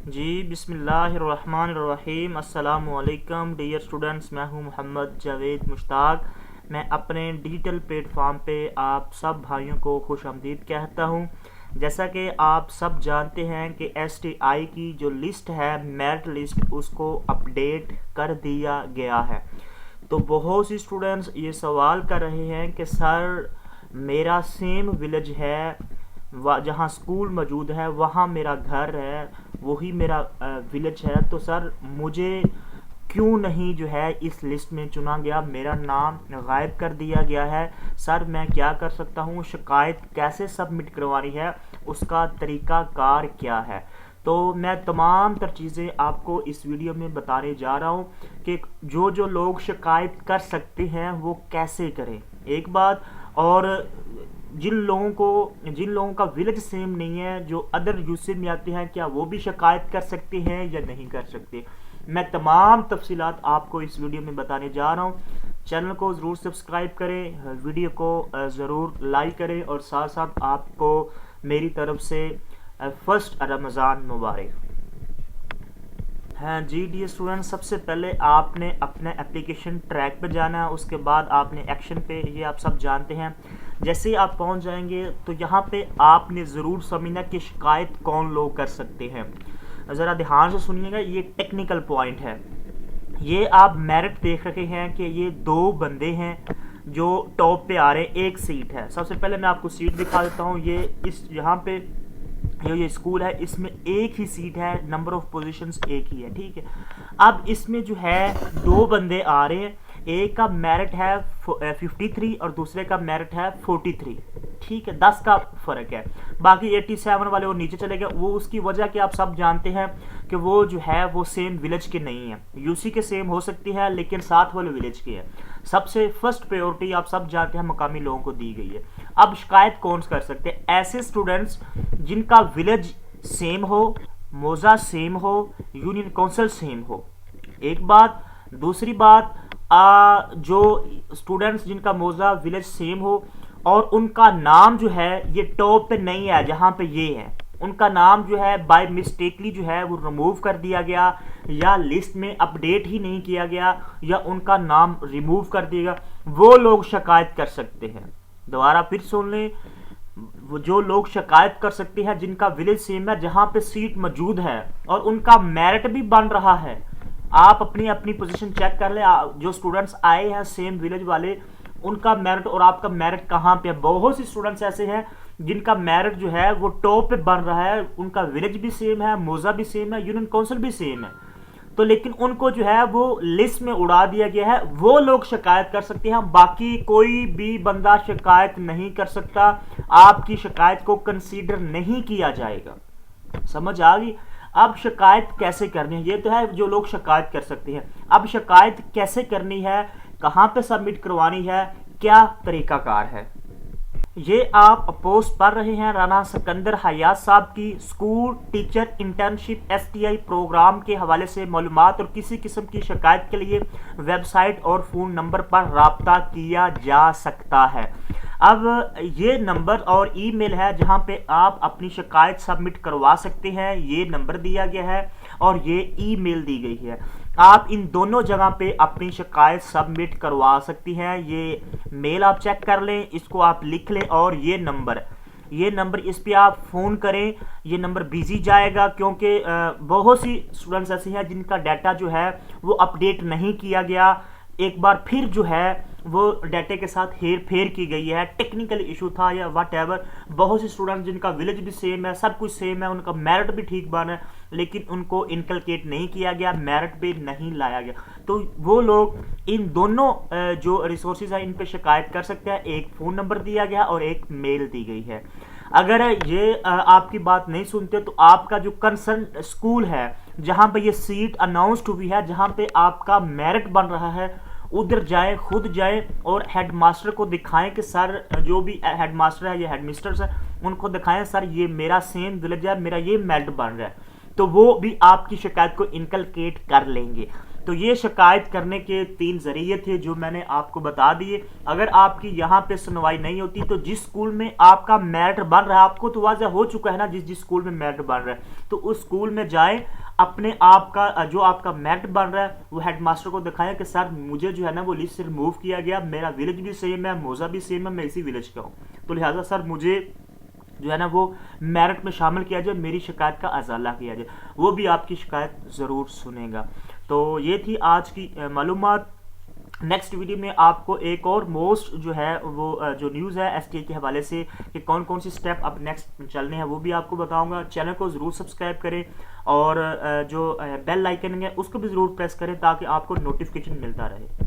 جی بسم اللہ الرحمن الرحیم۔ السلام علیکم ڈیئر اسٹوڈنٹس، میں ہوں محمد جاوید مشتاق۔ میں اپنے ڈیجیٹل پلیٹ فارم پہ آپ سب بھائیوں کو خوش آمدید کہتا ہوں۔ جیسا کہ آپ سب جانتے ہیں کہ ایس ٹی آئی کی جو لسٹ ہے، میرٹ لسٹ، اس کو اپڈیٹ کر دیا گیا ہے۔ تو بہت سی اسٹوڈنٹس یہ سوال کر رہے ہیں کہ سر میرا سیم ولیج ہے، جہاں اسکول موجود ہے وہاں میرا گھر ہے، وہی میرا ولیج ہے، تو سر مجھے کیوں نہیں جو ہے اس لسٹ میں چنا گیا، میرا نام غائب کر دیا گیا ہے؟ سر میں کیا کر سکتا ہوں، شکایت کیسے سبمٹ کروانی ہے، اس کا طریقہ کار کیا ہے؟ تو میں تمام تر چیزیں آپ کو اس ویڈیو میں بتانے جا رہا ہوں کہ جو لوگ شکایت کر سکتے ہیں وہ کیسے کریں، ایک بات، اور جن لوگوں کا ولیج سیم نہیں ہے، جو ادر یوسے میں آتے ہیں، کیا وہ بھی شکایت کر سکتے ہیں یا نہیں کر سکتے؟ میں تمام تفصیلات آپ کو اس ویڈیو میں بتانے جا رہا ہوں۔ چینل کو ضرور سبسکرائب کریں، ویڈیو کو ضرور لائک کریں، اور ساتھ ساتھ آپ کو میری طرف سے فرسٹ رمضان مبارک۔ ہاں جی ڈیئر اسٹوڈنٹ، سب سے پہلے آپ نے اپنے اپلیکیشن ٹریک پہ جانا ہے، اس کے بعد آپ نے ایکشن پہ، یہ آپ سب جانتے ہیں۔ جیسے ہی آپ پہنچ جائیں گے تو یہاں پہ آپ نے ضرور سمجھنا کہ شکایت کون لوگ کر سکتے ہیں۔ ذرا دھیان سے سنیے گا، یہ ٹیکنیکل پوائنٹ ہے۔ یہ آپ میرٹ دیکھ رہے ہیں کہ یہ دو بندے ہیں جو ٹاپ پہ آ رہے ہیں، ایک سیٹ ہے۔ سب سے پہلے میں آپ کو سیٹ دکھا دیتا ہوں۔ یہاں پہ یہ اسکول ہے، اس میں ایک ہی سیٹ ہے، نمبر آف پوزیشنز ایک ہی ہے، ٹھیک ہے۔ اب اس میں جو ہے دو بندے آ رہے ہیں، ایک کا میرٹ ہے 53 اور دوسرے کا میرٹ ہے 43، ٹھیک ہے، 10 کا فرق ہے۔ باقی 87 والے وہ نیچے چلے گئے، وہ اس کی وجہ کہ آپ سب جانتے ہیں کہ وہ جو ہے وہ سیم ولیج کے نہیں ہیں، یو سی کے سیم ہو سکتی ہے لیکن ساتھ والے ولیج کے ہیں۔ سب سے فرسٹ پریورٹی آپ سب جانتے ہیں مقامی لوگوں کو دی گئی ہے۔ اب شکایت کون کر سکتے ہیں؟ ایسے اسٹوڈنٹس جن کا ولیج سیم ہو، موضع سیم ہو، یونین کونسل سیم ہو، ایک بات۔ دوسری بات، جو اسٹوڈنٹس جن کا موضع ولیج سیم ہو اور ان کا نام جو ہے یہ ٹاپ پہ نہیں ہے، جہاں پہ یہ ہے ان کا نام جو ہے بائی مسٹیکلی جو ہے وہ ریموو کر دیا گیا، یا لسٹ میں اپڈیٹ ہی نہیں کیا گیا، یا ان کا نام ریموو کر دیا گیا، وہ لوگ شکایت کر سکتے ہیں۔ دوبارہ پھر سن لیں، وہ جو لوگ شکایت کر سکتے ہیں جن کا ولیج سیم ہے، جہاں پہ سیٹ موجود ہے اور ان کا میرٹ بھی بن رہا ہے۔ آپ اپنی پوزیشن چیک کر لیں، جو اسٹوڈنٹس آئے ہیں سیم ولیج والے، ان کا میرٹ اور آپ کا میرٹ کہاں پہ ہے۔ بہت سی اسٹوڈنٹس ایسے ہیں جن کا میرٹ جو ہے وہ ٹاپ پہ بن رہا ہے، ان کا ولیج بھی سیم ہے، موضع بھی سیم ہے، یونین کونسل بھی سیم ہے، تو لیکن ان کو جو ہے وہ لسٹ میں اڑا دیا گیا ہے، وہ لوگ شکایت کر سکتے ہیں، باقی کوئی بھی بندہ شکایت نہیں کر سکتا۔ آپ کی شکایت کو کنسیڈر نہیں کیا جائے گا، سمجھ آ گئی؟ اب شکایت کیسے کرنی ہے، یہ تو ہے جو لوگ شکایت کر سکتے ہیں۔ اب شکایت کیسے کرنی ہے، کہاں پہ سبمٹ کروانی ہے، کیا طریقہ کار ہے؟ یہ آپ پوسٹ پڑھ رہے ہیں رانا سکندر حیات صاحب کی، school teacher internship S T I program کے حوالے سے معلومات اور کسی قسم کی شکایت کے لیے ویب سائٹ اور فون نمبر پر رابطہ کیا جا سکتا ہے۔ اب یہ نمبر اور ای میل ہے جہاں پہ آپ اپنی شکایت سبمٹ کروا سکتے ہیں، یہ نمبر دیا گیا ہے اور یہ ای میل دی گئی ہے۔ آپ ان دونوں جگہ پہ اپنی شکایت سبمٹ کروا سکتی ہیں۔ یہ میل آپ چیک کر لیں، اس کو آپ لکھ لیں، اور یہ نمبر اس پہ آپ فون کریں۔ یہ نمبر بیزی جائے گا کیونکہ بہت سی اسٹوڈنٹس ایسے ہیں جن کا ڈیٹا جو ہے وہ اپڈیٹ نہیں کیا گیا، ایک بار پھر جو ہے وہ ڈیٹا کے ساتھ ہیر پھیر کی گئی ہے، ٹیکنیکل ایشو تھا یا واٹ ایور۔ بہت سے اسٹوڈنٹ جن کا ولیج بھی سیم ہے، سب کچھ سیم ہے، ان کا میرٹ بھی ٹھیک بنا ہے، لیکن ان کو انکلکیٹ نہیں کیا گیا، میرٹ بھی نہیں لایا گیا، تو وہ لوگ ان دونوں جو ریسورسز ہیں ان پہ شکایت کر سکتے ہیں۔ ایک فون نمبر دیا گیا اور ایک میل دی گئی ہے۔ اگر یہ آپ کی بات نہیں سنتے تو آپ کا جو کنسرن اسکول ہے جہاں پہ یہ سیٹ اناؤنسڈ ہوئی ہے، جہاں پہ آپ کا میرٹ بن رہا ہے، ادھر جائیں، خود جائیں اور ہیڈ ماسٹر کو دکھائیں کہ سر، جو بھی ہیڈ ماسٹر ہے یا ہیڈ مسٹرز ہے ان کو دکھائیں، سر یہ میرا سیم ولیج ہے، میرا یہ میرٹ بن رہا ہے، تو وہ بھی آپ کی شکایت کو انکلکیٹ کر لیں گے۔ تو یہ شکایت کرنے کے 3 ذریعے تھے جو میں نے آپ کو بتا دیے. اگر آپ کی یہاں پہ سنوائی نہیں ہوتی تو جس اسکول میں آپ کا میرٹ بن رہا ہے، آپ کو تو واضح ہو چکا ہے نا جس اسکول میں میرٹ بن رہا ہے، تو اس اسکول میں جائیں، اپنے آپ کا جو آپ کا میرٹ بن رہا ہے وہ ہیڈ ماسٹر کو دکھائیں کہ سر مجھے جو ہے نا وہ لسٹ سے ریموو کیا گیا، میرا ولیج بھی سیم ہے، موزہ بھی سیم ہے، میں اسی ولیج کا ہوں، تو لہٰذا سر مجھے جو ہے نا وہ میرٹ میں شامل کیا جائے، میری شکایت کا ازالہ کیا جائے. وہ بھی آپ کی شکایت ضرور سنے گا. تو یہ تھی آج کی معلومات. نیکسٹ ویڈیو میں آپ کو ایک اور موسٹ جو ہے وہ جو نیوز ہے ایس ٹی اے کے حوالے سے کہ کون کون سی سٹیپ اب نیکسٹ چلنے ہیں وہ بھی آپ کو بتاؤں گا. چینل کو ضرور سبسکرائب کریں اور جو بیل آئیکن ہے اس کو بھی ضرور پریس کریں تاکہ آپ کو نوٹیفیکیشن ملتا رہے.